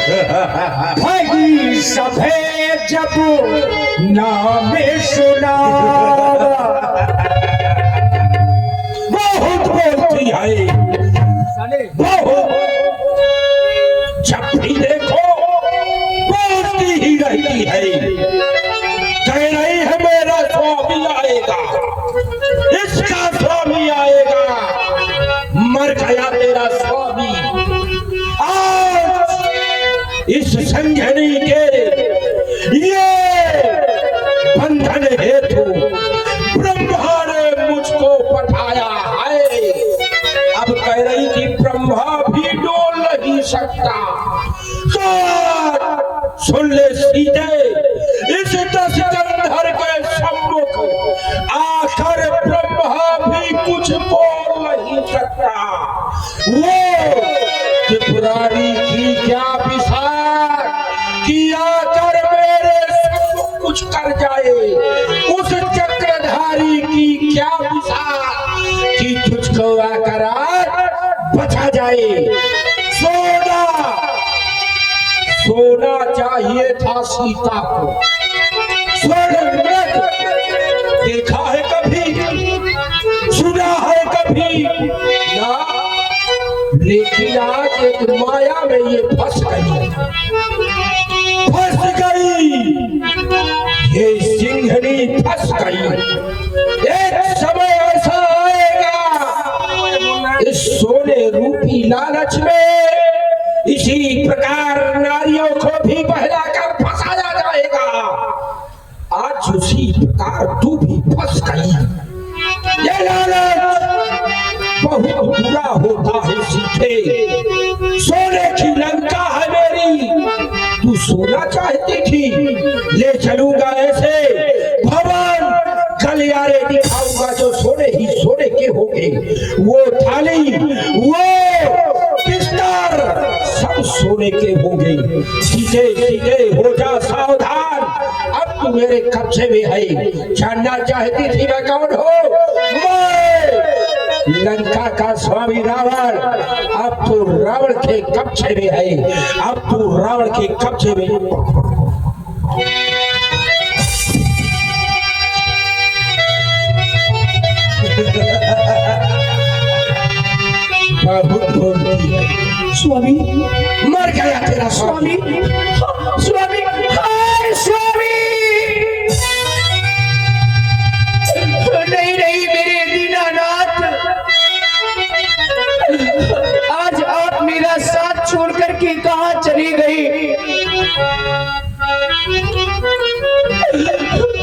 भई सभे जब नाम सुना बहुत बोलती है, बहुत जब भी देखो बोलती ही रहती है। कह रही है मेरा स्वामी आएगा, इसका स्वामी आएगा, मर गया तेरा स्वामी। आज इस संघनी के ये बंधन हेतु ब्रह्मा ने मुझको पठाया है। अब कह रही कि ब्रह्मा भी डोल नहीं सकता। तो सुन ले सीधे, इस 10 गंधर के सम्मुख आकर ब्रह्मा भी कुछ बोल नहीं सकता। वो त्रिपुरारी की क्या विचार कि आकर मेरे सम्मुख कुछ कर जाए, उस चक्रधारी की क्या विचार कि तुझको आकर बचा जाए। सोना चाहिए था सीता को, स्वर्ण मृग देखा है कभी, सुना है कभी ना, लेकिन आज एक माया में ये फंस गई, ये सिंघनी फंस गई। एक समय ऐसा आएगा इस सोने रूपी लालच में इसी प्रकार नारियों को भी बहलाकर फंसाया जाएगा। आज उसी प्रकार तू भी फंस गई। ये लालच बहुत बुरा होता है सीखे। सोने की लंका है मेरी, तू सोना चाहती थी, ले चलूंगा ऐसे भवन गलियारे दिखाऊंगा जो सोने ही सोने के होंगे। वो थाली, वो बिस्तर सब सोने के होंगे। सीधे सीधे हो जा सावधान, अब तू मेरे कब्जे में है। जानना चाहती थी मैं कौन हूँ? लंका का स्वामी रावण, अब तू रावण के कब्जे में है, अब तू रावण के कब्जे में। बहुत बोलती है स्वामी, मर गया तेरा स्वामी। स्वामी, हाय स्वामी, नहीं नहीं मेरे दीनानाथ, आज आप मेरा साथ छोड़ करके कहाँ चली गई?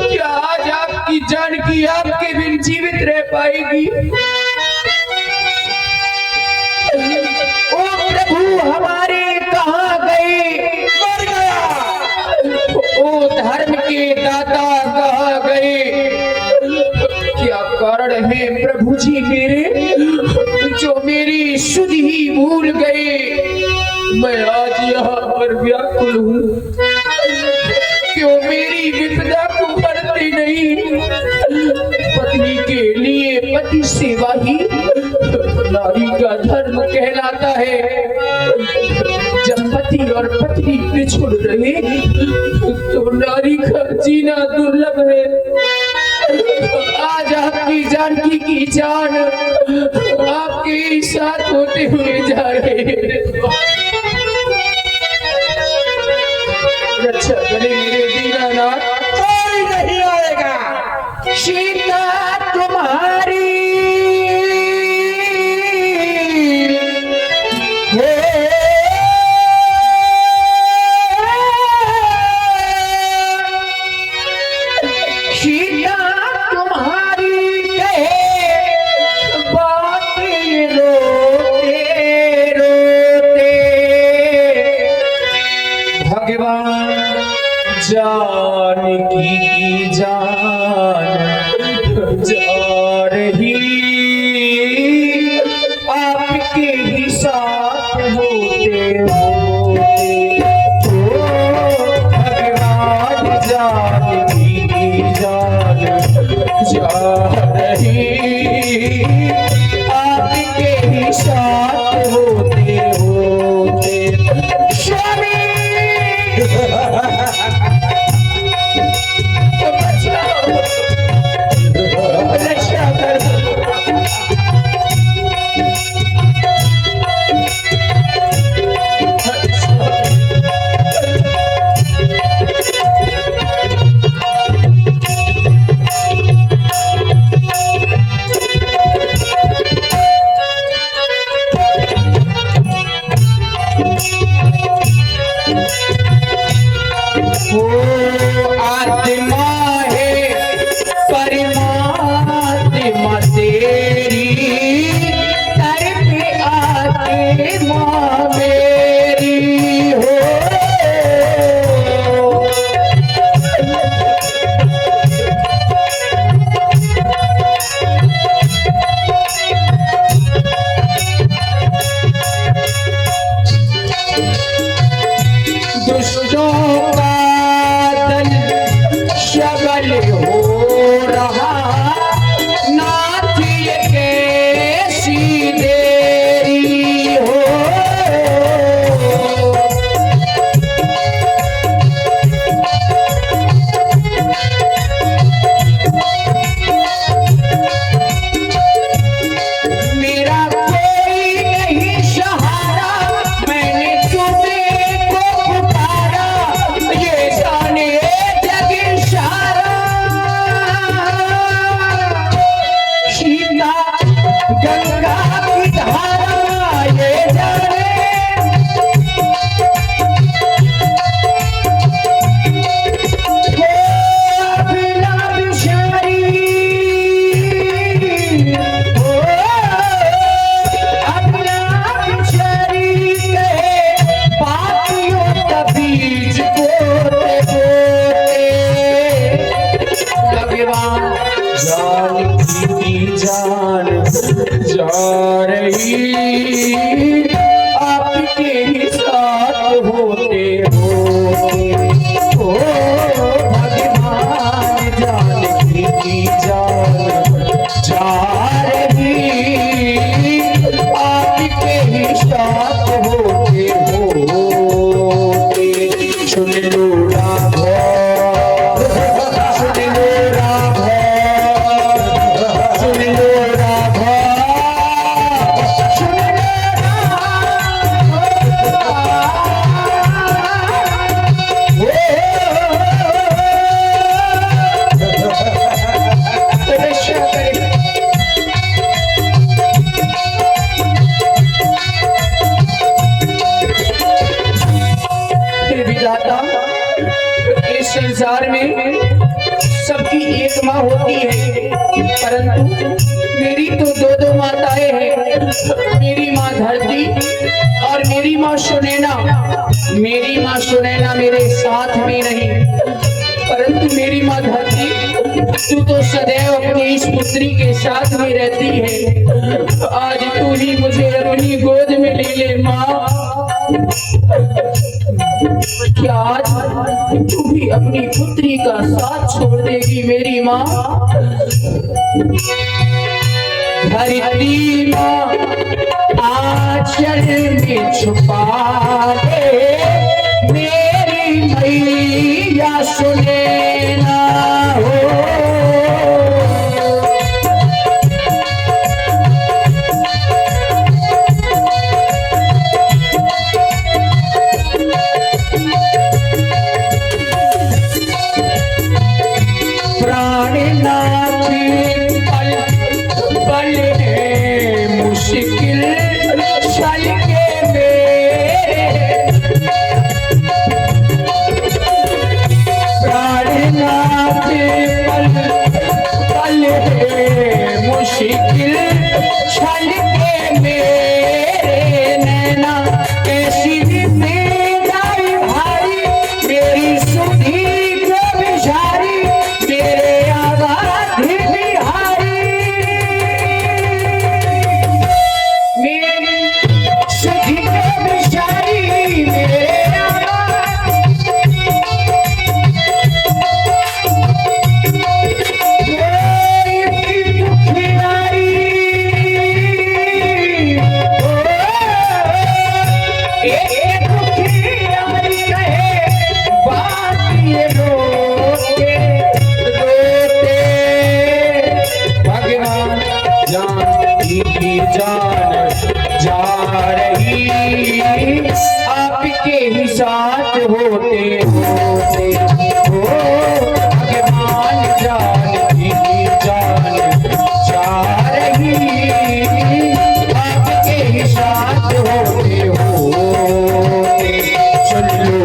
क्या आज आपकी जानकी आपके बिन जीवित रह पाएगी? ओ प्रभु हमारे कहाँ गए? मर गया। ओ धर्म के दाता कहाँ गए? क्या कारण है प्रभु जी मेरे जो मेरी शुद्ध ही भूल गए? मैं आज यहाँ पर व्याकुल हूँ, क्यों मेरी विपदा को हरते नहीं? पत्नी के लिए पति सेवा ही नारी का धर्म कहलाता है। जब पति और पत्नी बिछुड़ रहे तो नारी का जीना दुर्लभ है। आज आपकी जानकी की जान आपके साथ होते हुए जा रहे हैं। रक्षा करें मेरे दीनानाथ, कोई नहीं आएगा। सीता तुम्हारी जानकी की जान जा रही, आपके ही साथ होते होते भगवान जानकी की जान जा रही, आपके ही साथ होते होते स्वामी वो आत्मा है परमात्मा तेरी, तरफ आत्मा मेरी हो। दुष्टों का दल शबल हो रहा, नाथ ये कैसी देरी हो। मेरा कोई नहीं सहारा, मैंने तुम्हें को पुकारा, ये जाने जग सारा। सीता गंगा की धारा ये जाने, वो अबला बिचारी, वो अबला बिचारी के पापियों का बीज बोते बोते। भगवान जानकी की जान जा रही, आपके ही साथ होते होते। ओ भगवान जानकी की जान जा रही, आपके ही साथ होते होते। सुन लो राघव, सुन लो राघव, सुन लो राघव, सुन लो विधाता, इस संसार में सबकी एक माँ होती है, परंतु मेरी तो दो दो माताएं हैं। मेरी माँ धरती और मेरी माँ सुनैना। मेरी माँ सुनैना मेरे साथ में नहीं, परंतु मेरी माँ धरती, तू तो सदैव अपनी इस पुत्री के साथ में रहती है। आज तू ही मुझे अपनी गोद में ले ले माँ। क्या आज तू भी अपनी पुत्री का साथ छोड़ देगी मेरी माँ? धरती माँ आंचल में छुपा दे, मेरी मैया सुनैना हो। प्राणनाथ पल पल है मुश्किल चल के मेरे, प्राणनाथ पल पल है मुश्किल चल के मेरे। नैना कैसी बेदाई भारी, मेरी सुधी को बिचारी, मेरे आवाज बिहारी, मेरी सुधी को बिचारी, मेरे आवाज। कोई दुखियारी, एक दुखियारी कहे बात ये रोते रोते। भगवान जानकी की जान जा रही, आपके ही साथ होते होते। ओ भगवान जानकी की जान जा रही, आपके ही साथ होते होते। सुन लो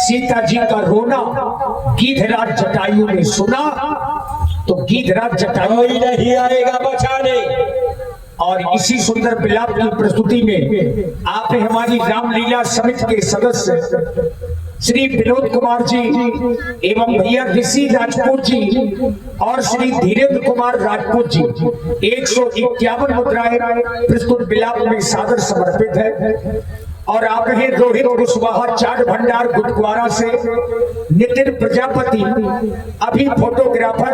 सीता जी का रोना गिद्धराज जटायु ने सुना तो गिद्धराज जटायु कोई नहीं आएगा बचाने। और इसी सुंदर विलाप की प्रस्तुति में आपने हमारी रामलीला समिति के सदस्य श्री विनोद कुमार जी एवं भैया ऋषि राजपूत जी और श्री धीरेन्द्र कुमार राजपूत जी 151 मुद्राएं प्रस्तुत विलाप में सादर समर्पित है। और आप हैं रोहित कुशवाहा चाट भंडार गुरुद्वारा से, नितिन प्रजापति अभी फोटोग्राफर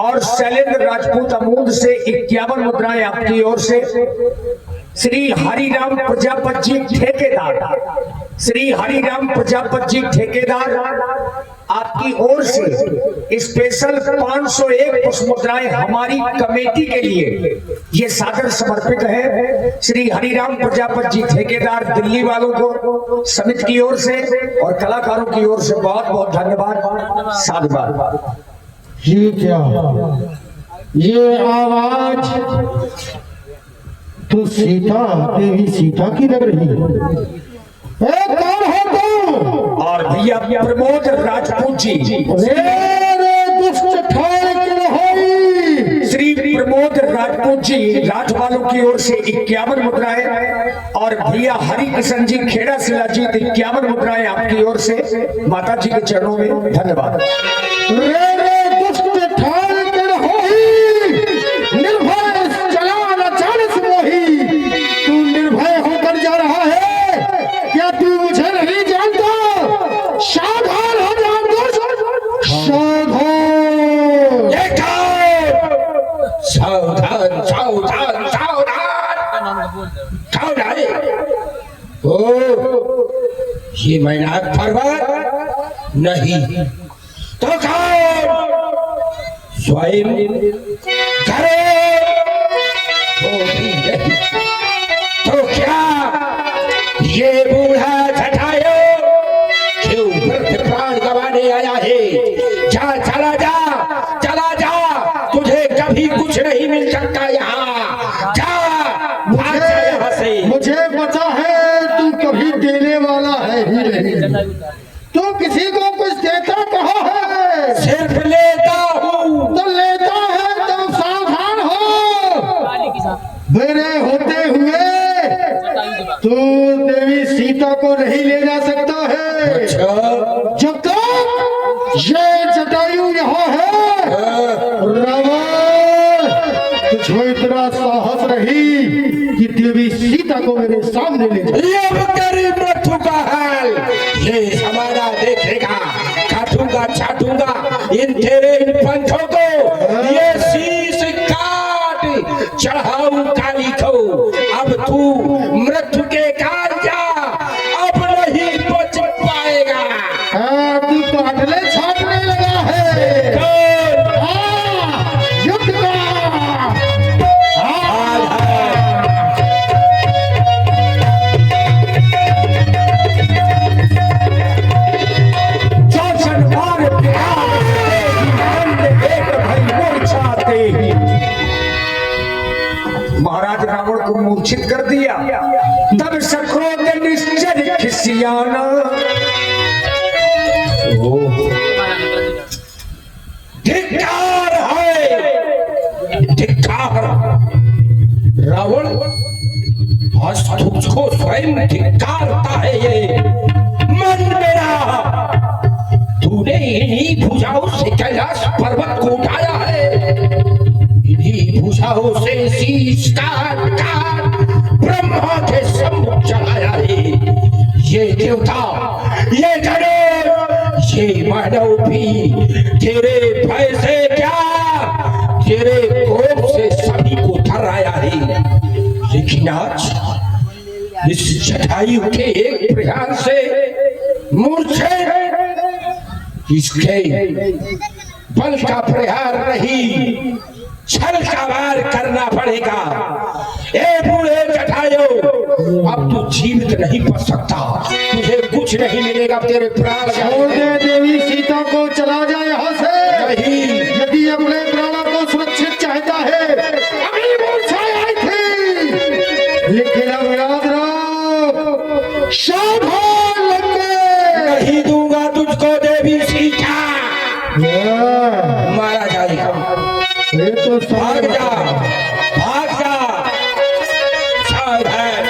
और शैलेंद्र राजपूत अमूद से 51 मुद्राएं आपकी ओर से। श्री हरिराम प्रजापत जी ठेकेदार, श्री हरिराम प्रजापत जी ठेकेदार आपकी ओर से स्पेशल 501 पुष्प मुद्राएं हमारी कमेटी के लिए ये सादर समर्पित है। श्री हरिराम प्रजापत जी ठेकेदार दिल्ली वालों को समिति की ओर से और कलाकारों की ओर से बहुत बहुत धन्यवाद, साधुवाद। ये क्या, ये आवाज तो सीता देवी सीता की लग रही है। कौन है तुम? और भैया प्रमोद राजपूत जी, रे दुष्ट श्री प्रमोद राजपूत जी राज वालों की ओर से 51 मुद्राएं और भैया हरि किशन जी खेड़ा शिला जी 51 मुद्राएं आपकी ओर से माता जी के चरणों में धन्यवाद। रे दुष्ट ठाड़ कर होई, निर्भय चला न चालिस मोही। तू निर्भय होकर जा रहा है, क्या तू मुझे नहीं जानता? सावधान हो जा दुष्ट, सावधान। सावधान सावधान सावधान सावधान। ओ ये मैनाक पर्वत नहीं तो कौन? स्वयं करे वो भी नहीं तो क्या ये बूढ़ा जटायु क्यों व्रत प्राण गंवाने आया है? जा चला जा, चला जा, तुझे कभी कुछ नहीं मिल सकता यहाँ। जा भाग जा यहाँ से। मुझे पता है तू कभी देने वाला है ही नहीं। तू किसी को कुछ देता कहाँ है? सिर्फ लेता हूँ। तो लेता है तो सावधान हो। मेरे होते हुए तू देवी सीता को नहीं ले जा सकता है। अच्छा जब तक ये जटायु यहाँ है, रावण तुझको इतना साहस नहीं कि देवी सीता को मेरे सामने ले जा। ये तेरी मृत्यु का हाल ये हमारा देखेगा। काटूंगा छाटूंगा इन तेरे इन पंथों को। ये शीश काट चढ़ाऊ काली को। अब तू मृत्यु के काल जा, अब नहीं बच पाएगा। तू काटने छाटने लगा है। युद्ध का महाराज रावण को मूर्छित कर दिया। तब सक्रोध निश्चर खिसियाना। धिक्कार है, धिक्कार। रावण आज तुझको स्वयं धिक्कारता है। ये मन मेरा, तूने इन्हीं भुजाओं से कैलाश पर्वत को उठाया है। इन्हीं भुजाओं से शीश काट काट ब्रह्मा के सम्मुख चढ़ाया है। ये देवता, ये गणेश, ये मानव भी तेरे भय से क्या, तेरे कोप से सभी को थर्राया है। लेकिन आज इस जटायु के एक प्रयास से मूर्छित इसके बल का प्रहार नहीं, छल का वार करना पड़ेगा। ए बूढ़े जटायु, अब तू जीवित नहीं बच सकता। तुझे कुछ नहीं मिलेगा, तेरे प्राण छोड़ दे देवी सीता को, चला जा यहाँ से। नहीं, यदि अपने प्राणों को सुरक्षित चाहता है, अभी मूर्छा आई थी, लेकिन अब याद रख, सावधान लगे। नहीं दूंगा। भी सीखा मारा जाएगा। ये तो भाग जा, भाग जा, सावधान।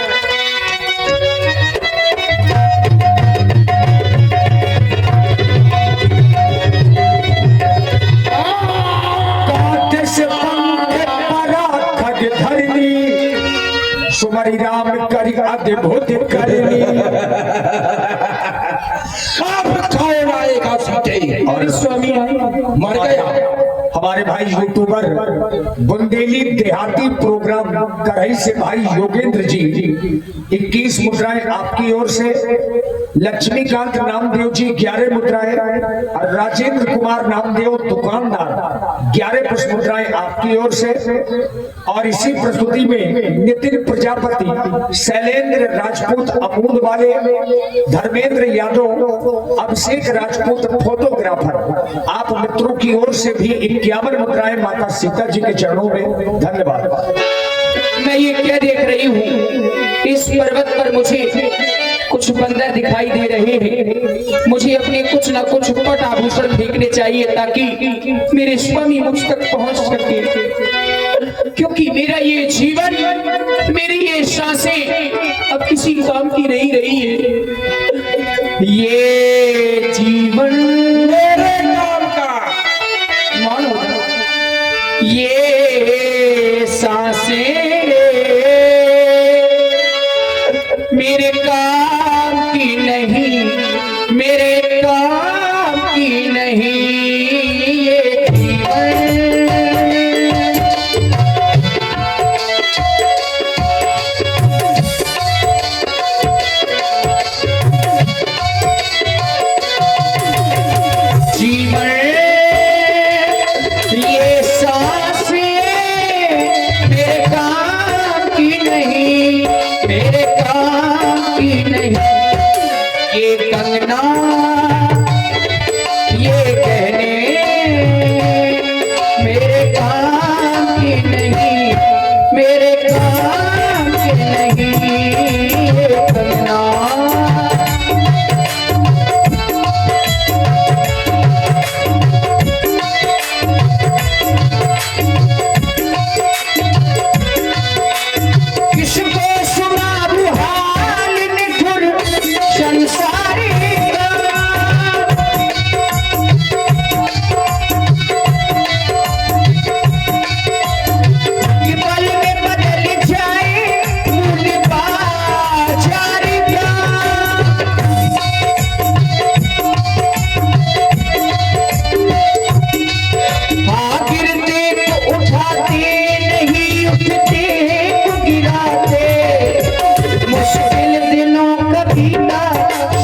कांटे से पंख परा खग धरनी, सुमरि राम करि अद्भुत करनी। अब कौन आएगा सीधे? और स्वामी मर गया। हमारे भाई यूट्यूबर बुंदेली देहाती प्रोग्राम करही से भाई योगेंद्र जी 21 मुद्राएं आपकी ओर से, लक्ष्मीकांत नामदेव जी 11 मुद्राएं और राजेंद्र कुमार नामदेव दुकानदार 11 पुष्प मुद्राएं आपकी ओर से। और इसी प्रस्तुति में नितिन प्रजापति, शैलेंद्र राजपूत अमूद वाले, धर्मेंद्र यादव, अभिषेक राजपूत फोटोग्राफर, आप मित्रों की ओर से भी 51 मुद्राएं माता सीता जी के चरणों में। धन्यवाद। मैं ये क्या देख रही हूँ, इस पर्वत पर मुझे कुछ बंदर दिखाई दे रहे हैं। मुझे अपने कुछ ना कुछ पट आभूषण फेंकने चाहिए ताकि मेरे स्वामी मुझ तक पहुंच सके, क्योंकि मेरा ये जीवन, मेरी ये सांसें अब किसी काम की नहीं रही है। ये जीवन मेरे नाम का मानो, ये सांसें मेरे काम की नहीं, मेरे काम की नहीं। ये जीवन ये सांसें मेरे काम की नहीं, मेरे काम की नहीं। ये कंगना, ये गहने मेरे काम की नहीं, मेरे काम की नहीं। ये कंगना किसको सुनाऊं हाल निठुर संसारी का, कि पल में बदल जाए मूल बाजार का। हाँ गिरते को उठाते नहीं, उठते को गिराते। मुश्किल दिनों का बीता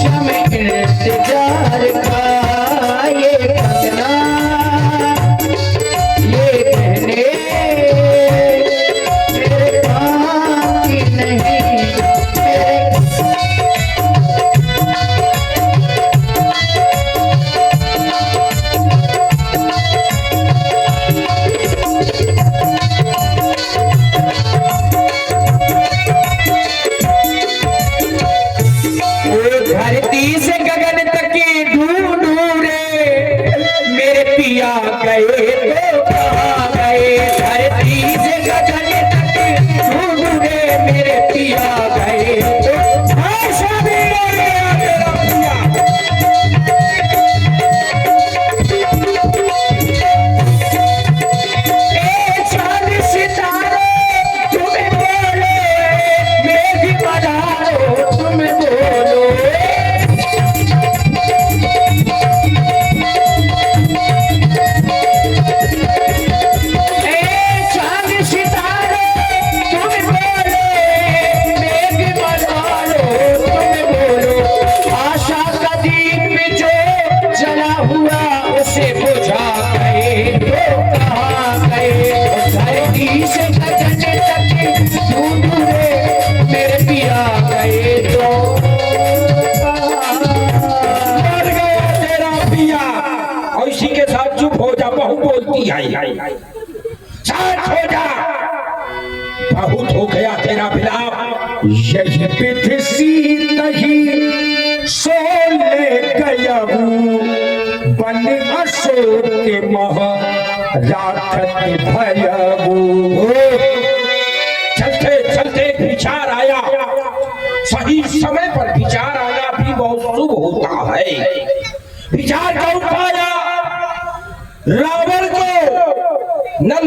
समय इंतजार का। ये कंगना, ये गहने मेरे काम की नहीं, मेरे धरती से गगन तक ढूंढू रे, मेरे पिया गए तो कहाँ गए। धरती से गगन तक ढूंढू रे, मेरे पिया गए तो चांद सितारे तुम्हें बोलो, मेघ पधारो तुम्हें बोलो। चांद सितारे तुम्हें बोलो, मेघ पधारो तुम्हें बोलो। आशा का दीप जो जला हुआ उसे बुझा गए तो कहाँ गए। धरती से गगन तक ढूंढू रे, मेरे पिया गए तो मर गया तेरा पिया। और इसी के साथ चुप हो जा, बहू बोलती है। साथ हो जा, बहुत हो गया तेरा विलाप। यही विधि सी नहीं सो ले गया हूँ, क्रोध के मह राखत भयबू। चलते चलते विचार आया, सही समय पर विचार आना भी बहुत शुभ होता है। विचार का उपाय रावण